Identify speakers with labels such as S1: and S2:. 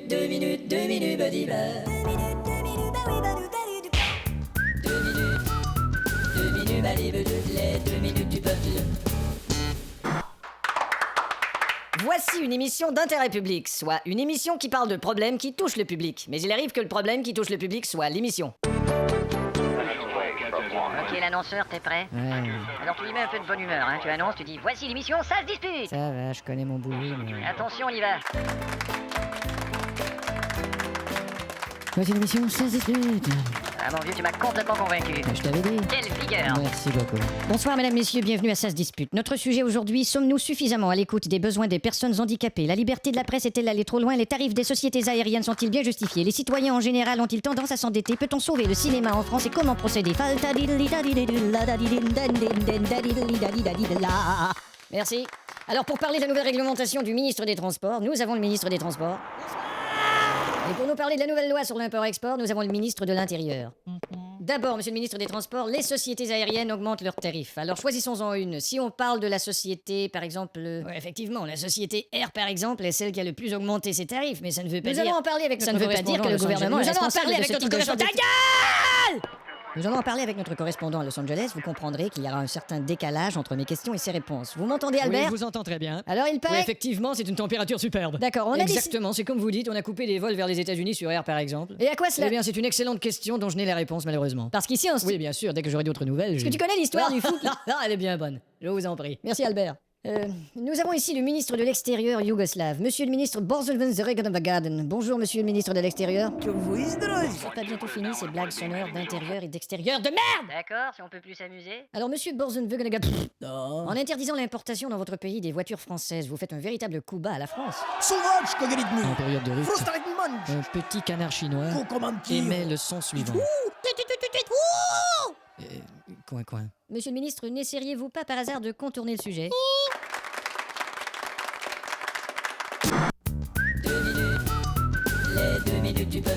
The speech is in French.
S1: badiba. 2 minutes, les 2 minutes du peuple.
S2: Voici une émission d'intérêt public, soit une émission qui parle de problèmes qui touchent le public. Mais il arrive que le problème qui touche le public soit l'émission.
S3: Ok, l'annonceur, t'es prêt?
S2: Ouais,
S3: Alors tu y mets un peu de bonne humeur, hein. Tu annonces, tu dis voici l'émission, ça se dispute.
S2: ça va, je connais mon boulot, mais...
S3: Attention, on y va.
S2: Voici l'émission, ça se dispute.
S3: Ah mon vieux, tu m'as complètement convaincu.
S2: Je t'avais dit.
S3: Quelle vigueur.
S2: Merci beaucoup. Bonsoir mesdames, messieurs, bienvenue à Ça se dispute. Notre sujet aujourd'hui, sommes-nous suffisamment à l'écoute des besoins des personnes handicapées? La liberté de la presse est-elle allée trop loin? Les tarifs des sociétés aériennes sont-ils bien justifiés? Les citoyens en général ont-ils tendance à s'endetter? Peut-on sauver le cinéma en France et comment procéder? Merci. Alors pour parler de la nouvelle réglementation du ministre des Transports, nous avons le ministre des Transports. Et pour nous parler de la nouvelle loi sur l'import-export, nous avons le ministre de l'Intérieur. D'abord, monsieur le ministre des Transports, les sociétés aériennes augmentent leurs tarifs. Alors choisissons-en une. Si on parle de la société, par exemple... Ouais, effectivement, la société Air, par exemple, est celle qui a le plus augmenté ses tarifs, mais ça ne veut pas dire... Nous allons en parler avec notre correspondant à Los Angeles. Nous allons en parler avec notre correspondant... Nous allons en parler avec notre correspondant à Los Angeles. Vous comprendrez qu'il y aura un certain décalage entre mes questions et ses réponses. Vous m'entendez, Albert?
S4: Oui, je vous entends très bien.
S2: Alors, il paraît...
S4: Oui, effectivement, c'est une température superbe.
S2: D'accord, on a
S4: Exactement, c'est comme vous dites, on a coupé des vols vers les États-Unis sur Air, par exemple.
S2: Et à quoi cela?
S4: Eh bien, c'est une excellente question dont je n'ai la réponse, malheureusement.
S2: Parce qu'ici, on se...
S4: Oui, bien sûr, dès que j'aurai d'autres nouvelles.
S2: Est-ce que tu connais l'histoire du foot?
S4: Ah, elle est bien bonne. Je vous en prie.
S2: Merci Albert. Nous avons ici le ministre de l'Extérieur yougoslave, monsieur le ministre Borzelven Zeregadavagarden. Bonjour monsieur le ministre de l'Extérieur. C'est pas bientôt fini ces blagues sonores d'intérieur et d'extérieur de merde.
S3: D'accord, si on peut plus s'amuser.
S2: Alors monsieur Borzelven, en interdisant l'importation dans votre pays des voitures françaises, vous faites un véritable coup bas à la France.
S4: En période de rut, un petit canard chinois émet le son suivant. Coin, coin.
S2: Monsieur le ministre, n'essayeriez-vous pas par hasard de contourner le sujet?
S1: 2 minutes, les 2 minutes du peuple.